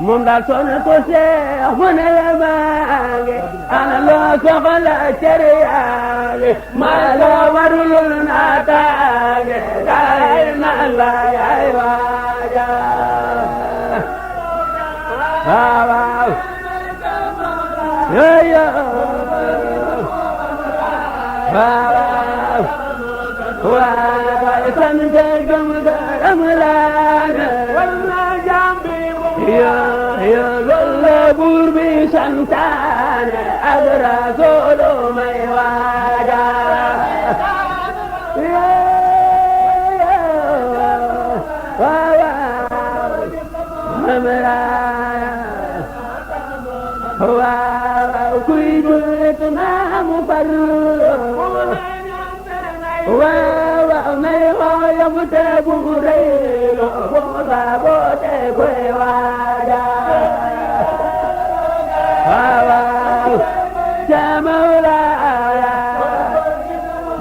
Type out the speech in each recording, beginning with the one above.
moom daal soo ne ko seex mu ne la baage ana loo soxla cere yaage maa la warul naataage gaay na la yaay waaja waaw waaw yo waaw waaw sant gëm gërëm laa war na jambi yo loolu buur bi santaane ak rasuulu may waaja waaw kuy jullit naa mu farlu waaw nay xooyam te bu rëy boo saaboote koy waaja waaw ca Mawlaaya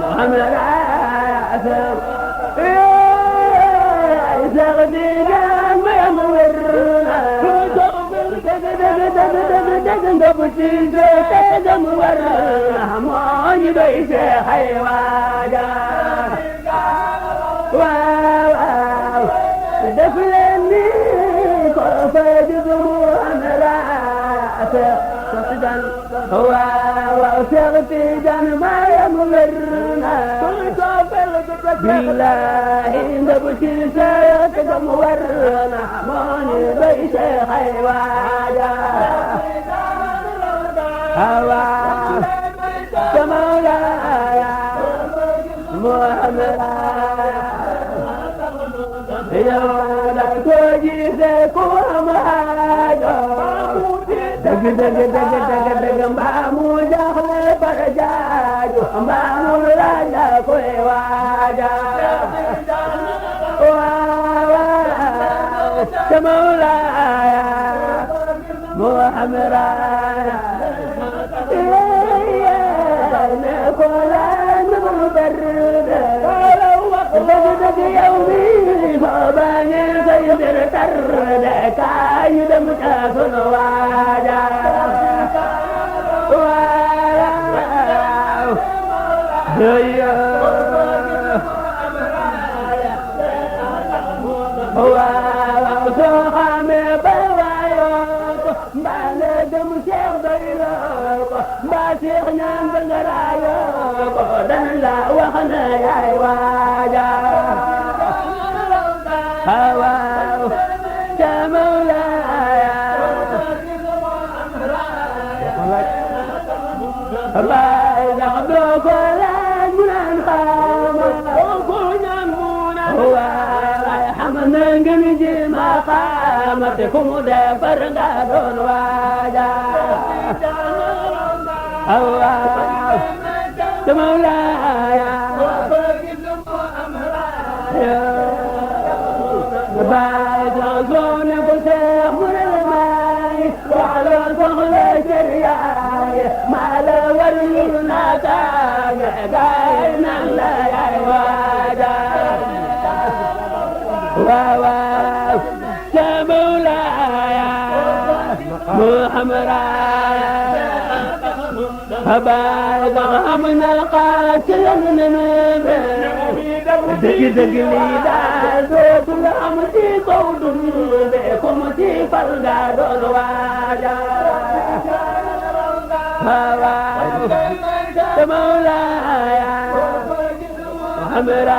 Muhammad sax di jaan mayam wér nga bu ci te gam war na moo ñu doy see xay waaja waaw def leen ni ko fa jugu mu am raat Tijaan waaw Seex Tijaan mayam wér na billahi nga bu ci te gam war na moo ñu doy see xay waaja hawa Mawlaaya Muhammad yow da ko gisee ku am aajo dëgg mbaa mu jaaxle bara jaaju mbaa mu laaj la koy waaja waaw Mawlaaya Muhammad يومي فباني سيدر ترد كاي دم كاسن واجا واو سوخامي بوايوك مبالي دم شيخ ديروك باسيخ نام بنغرايوك دن لا وخنا ياي واجا waaw ca Mawlaaya baay ndax doo ko laaj mu naan xaama doo ko ñaan mu naan waay xam na ngeen ji ma xaama te ku mu defar nga doon waaja waaw ca Mawlaaya baay sax soo ne ko seex mu ne la maay wala soxla cëriyaay maa la warul naataange gaay naan la yaay waaja waaw ca Mawlaaya Muhammad baay sax am na xaas ci la dëgg lii daal dootul am ci kaw dund comme ci fal nga doon waaja waaw ca Mawlaaya Muhammad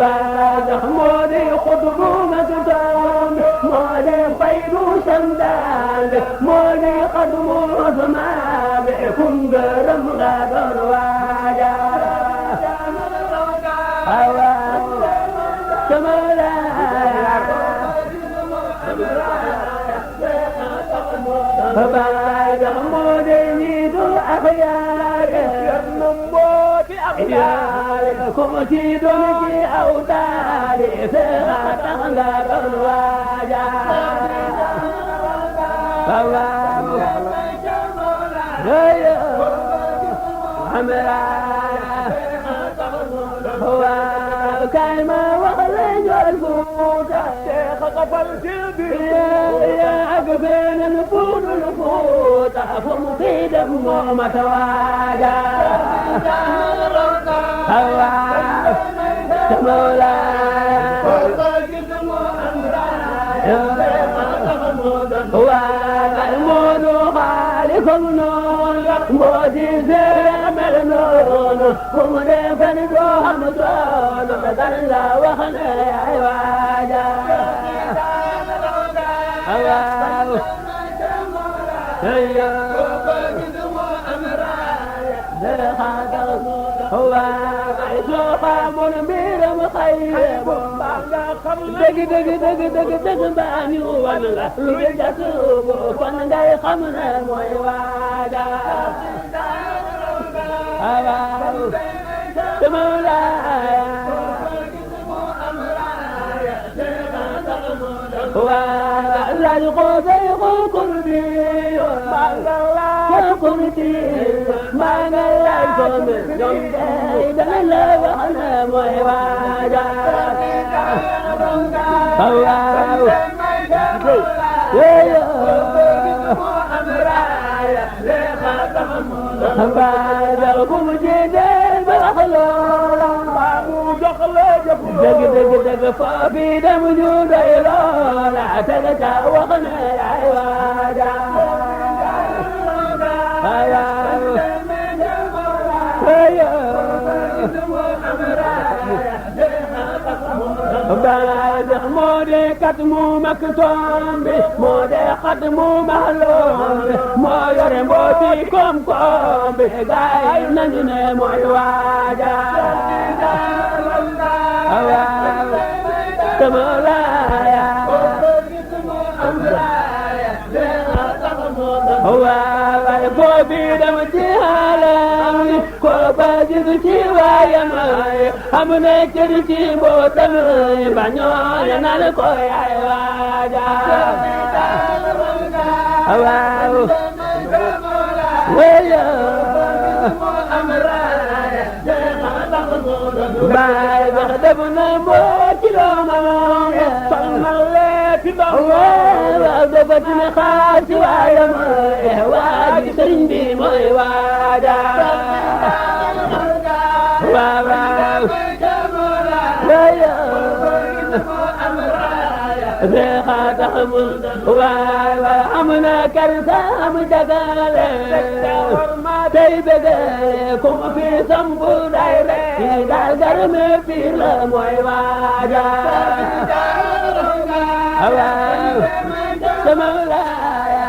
baadax moo di xutbu maktoum moo di faydu samdaan moo di xatmu usmaan kum gërëm nga doon waaja baadax moo di niitu axyaar kum ci doon ci aw taali seexa tax nga doon waaja waaw kaay ma wax la njool Fuuta غفلت يا قبل الفود الفود فمفيد متواجع هوا مولاي هو المود خالق النور موجز ملنون ومريفا دوهم دون بدل وخنا عواجا هوا هو سوق منبر مخيب دق دق دق دق دق باني وانا لجسوب فن جاي خمنا مويواجا هوا مولاي لا يقول قلبي ما قلتي ما نلاقيكم يوم إذا لا وأنا موجا بعدكم جدال بالخلال دق دق دق فابي دم جود لا تلقى وخنا عواجا بعد مودي كتمو مكتوم مودي ختمو مهلوم ما يرموتي كم كم بهداي نجني مويواجا تمولايا هو بوبي دمتي هالي كوبا جدتي ويا ماي همنا كرتي بوتمي بانيو ينال كوي عواجا هو ويا باي بخدمنا موتلوما صلملت بغوا وضبطنا خاص وعلم واجي سرندي موي واجا واو ويا ذا تحمل وامنا كرسام جدال تيبكم في سمبو دايره دال درم في لموي واجا هوا سمولايا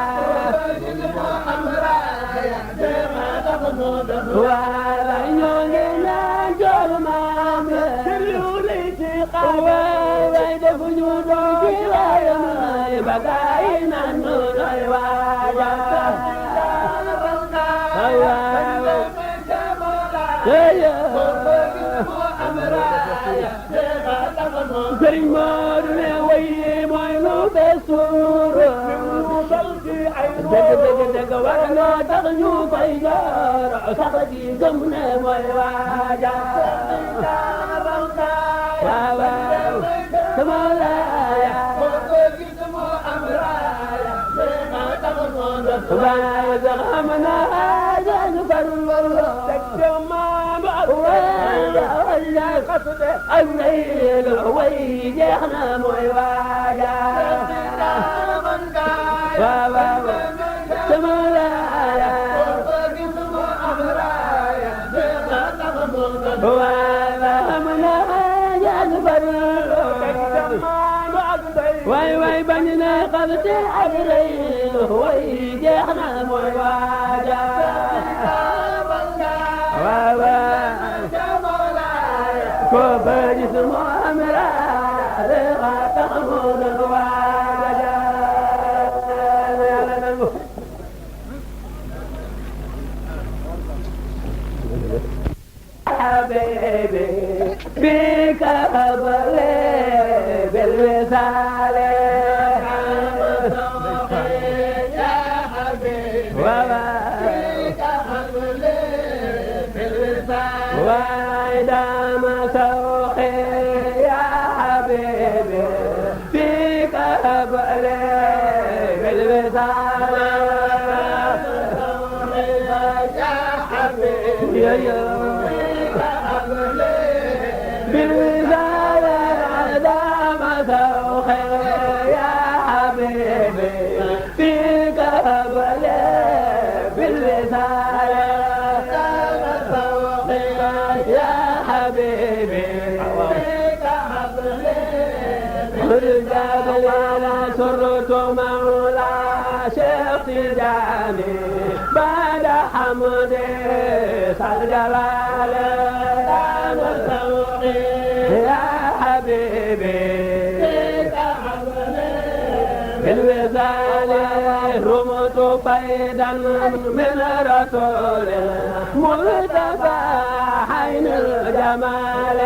وعيوننا جرمام سلولي قوى ويد فجودك ويا بقاينا النور واجا كريمار وي موينو بسور دق دق دق وانا تغنو طيار سقدي قمنا ويواجا واو سمالايا وزغمنا جنفر والله قصد الليل ويجينا مويواجا سمالايا وزغمنا جنفر واي واي بنينا قبت الليل ويجينا مويواجا كوبري سمو أمرا رغا تخمود الواجا حبيبي بك أبلي بالوصال يا حبيبي بك أبلي بالوصال وإذا ما سوقي يا حبيبي فيك قبل بالوصال يا حبيبي يا قبل بالوصال دام ذوقي يا حبيبي فيك قبل بالوصال دام ذوقي يا حبيبي فيك قبل بالوصال ولا سرت مولى شيخ تجاني بعد حمدي سجلال دام ذوقي يا حبيبي بالوصال رمت فيدا من رسول ملتفى حين الجمال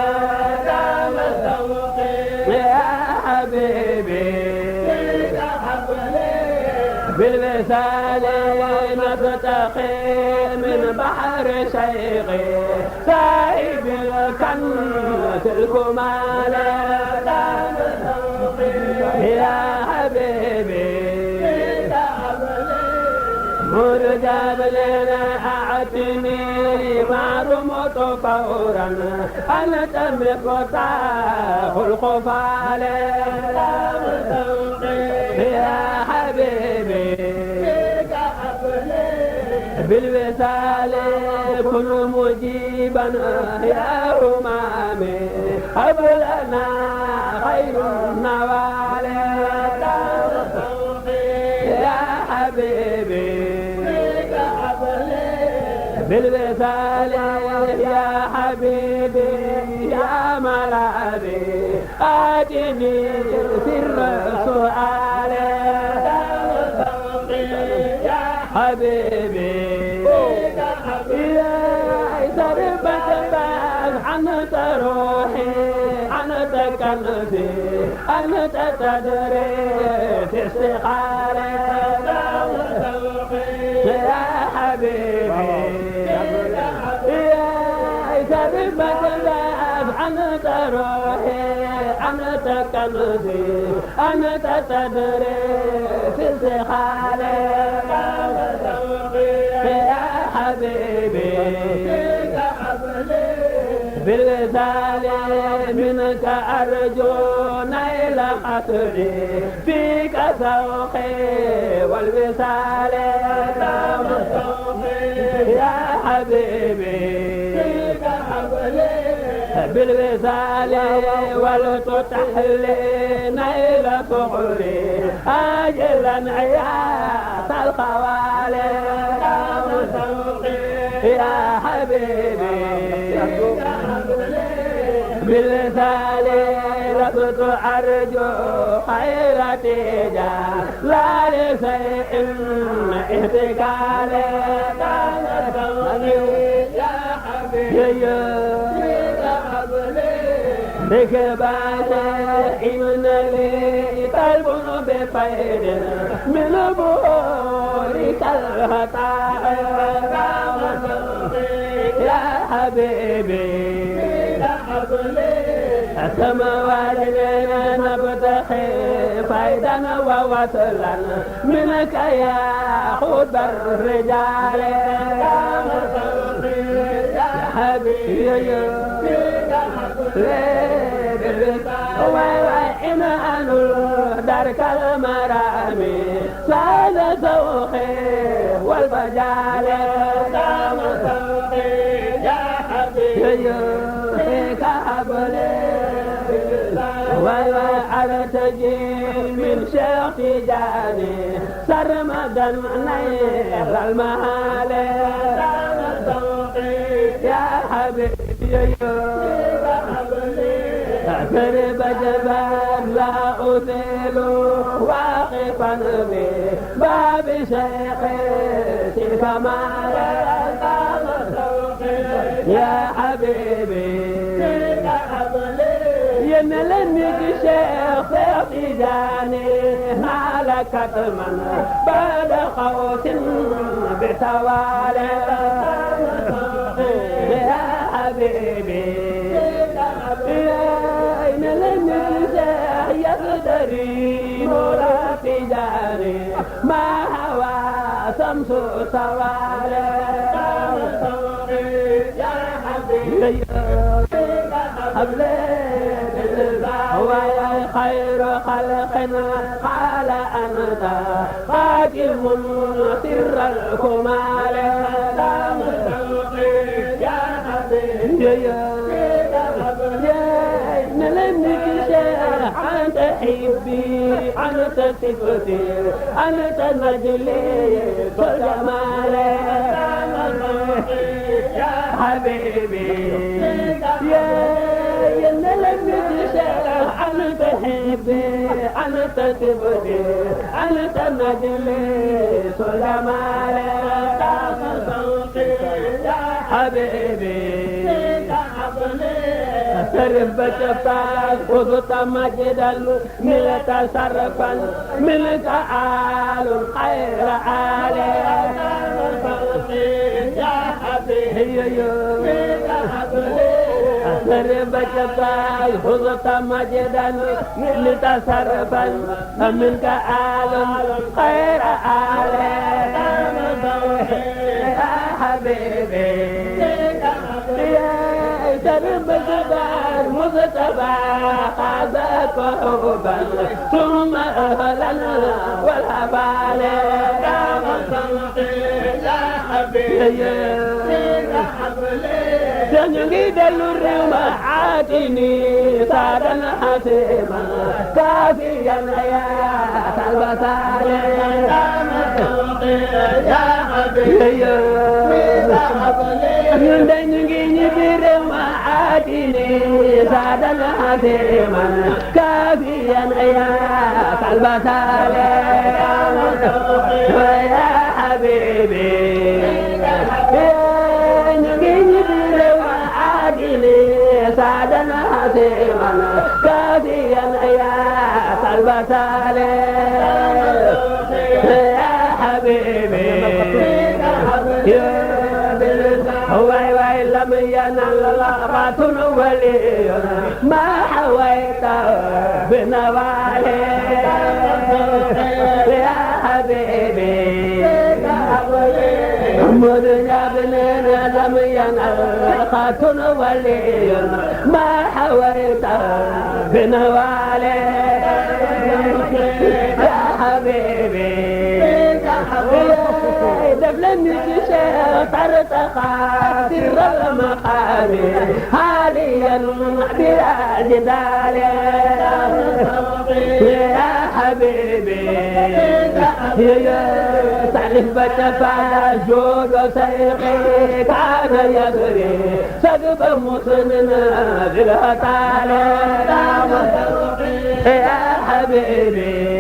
دام ذوقي يا حبيبي بالوصال نفتقي من بحر شيقي سايب الكنز الكمال دام ذوقي يا حبيبي مرجع لنا أعتني ما رمت فورا أنت مفتاح القفال دام ذوقي يا حبيبي بالوصال كن مجيبا يا أمامي هب لنا خير النوال دام ذوقي يا حبيبي بالوصال يا حبيبي يا ملاذي آتني سر سؤال دام ذوقي يا حبيبي يا سربت باب عنك روحي عنك كنفي أنت تدري في استقالة دام ذوقي يا حبيبي يا سربت باب عنك روحي عنك كنفي أنت تدري في استقالة دام ذوقي يا حبيبي بالوصال منك أرجو نيل قصدي فيك ذوقي والوصال دام ذوقي يا حبيبي بالوصال ولتتحلي نيل فقري أجلا عياط القوالي دام ذوقي يا حبيبي بالوصال لست أرجو خير تجاه لا لشيء احتكال دام ذوقي يا حبيبي بك بعد إن لي قلب بفيد من بورك الخطاء دام ذوقي يا حبيبي السماوات لنا نبتغي فيدا ووصلا منك يا خذ الرجال دام ذوقي يا حبيبي وإن أنو درك المرامي سال ذوقي والبجال دام ذوقي يا حبيبي فيك حبلي وأرتجي من شيخ تجاني سرمدا نيل المهال دام ذوقي يا حبيبي أقرب جبال لا أثيل واقفا بباب شيخي كمال دام ذوقي يا حبيبي ينلنك شيخ تجاني مالكت من بعد خوف بتوالي يا حبيبي يا أين لن يقدرين ما هوى شمس سواري يا حبيبي هو خير خلقنا قال أنت خاتم سر الكمال يا حبيبي نلمك شيخ أنت حبي أنت صفتي أنت نجلي كل جمالي يا حبيبي يا نلمك شيخ أنت حبي أنت صفتي أنت نجلي كل جمالي يا حبيبي سرب شفاك وضط مجدا ملك سرفا ملك آل خير آل يا حبيبي سرب شفاك وضط مجدا ملك سرفا ملك آل خير آل يا حبيبي درب جبال مصطفى خذك حبا ثم أهلا والهبال يا حبيبي سنجد الرمى عاتني سادا حسيما كافيا يا البصال يا حبيبي يندنجي برمى عاتني سادا حسيما كافيا يا البصال يا حبيبي سادا حسيما كافيا يا البصال يا حبيبي هو لم ينل لغة ولي ما حويت بنواله يا حبيبي محمد جابلنا لم ينل لغة ولي ما حويت بنواله يا حبيبي دبلني شيخ ترتقى سر المقام حاليا بلا جدال يا حبيبي يا تعرف بشفاعة جود وسيقي كان يدري سقف مسننا بالهطال يا حبيبي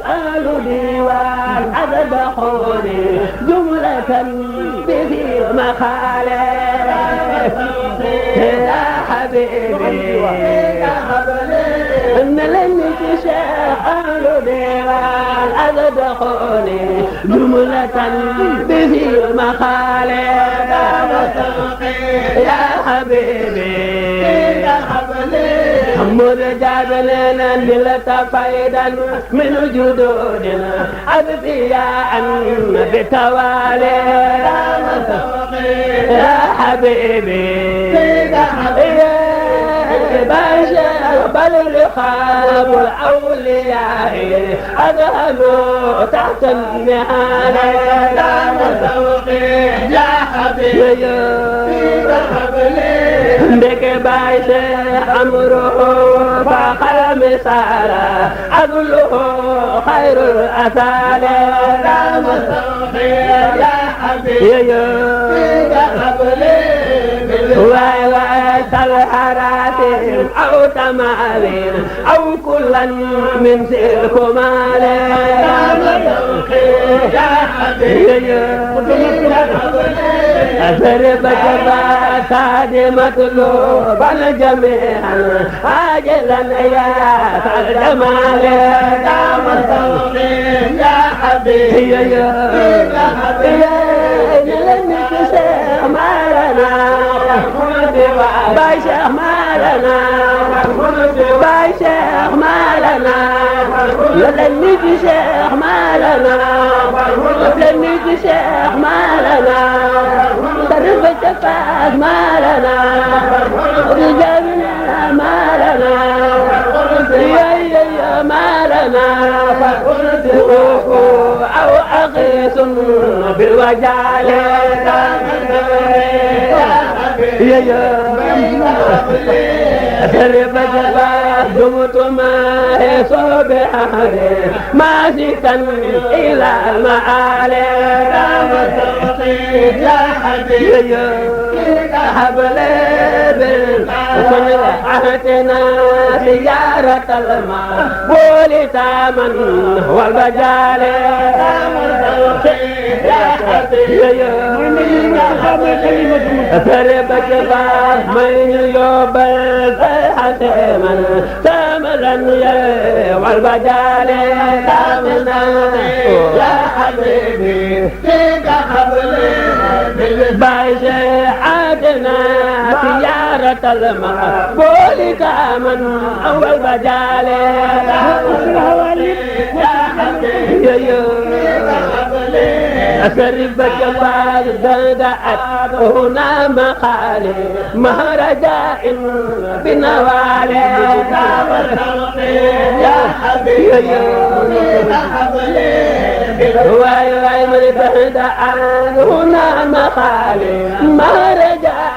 قالوا ديوان عدد حولي جملة بذي مخالف يا حبيبي إن لنك شيخ قالوا ديوان عدد حولي جملة بذي مخالف يا حبيبي محمد جابلنا نلت فايدا من جدودنا أبقياء بتوالي يا حبيبي باشا بل رخاب الأولياء أذهبوا تحت النهال يا حبيبي بك باشا أمره فخل مسارا عدله خير الأثال يا حبيبي الحرات أو تمارين أو كلا من سلكمال يا حبيبي أسرب جبا سادي مطلوبا جميعا عاجلا يا الجمال يا حبيبي يا حبيبي مالنا باي شيخ مالنا باي شيخ مالنا لني شيخ مالنا لني شيخ مالنا طرف الشفاعة مالنا رجالنا مالنا يا مالنا أو أغيث بالوجال يا درب جبال دمت ما صبح ماسكا إلى المعالي يا حبيبي يا حبل عهدنا زيارة الماء بولتا من هو البجال يا حبيبي درب جبال من يوبل حسيما تاملا والبجال تامنا يا حبيبي فيك حبلي بشيعتنا سيارة الماء بولك من أول بجال يا حبيبي أسرب جبال بدأت هنا مقالي مهرجاء بنوالي يا حبيبي واي من بدأت هنا مقالي مهرجاء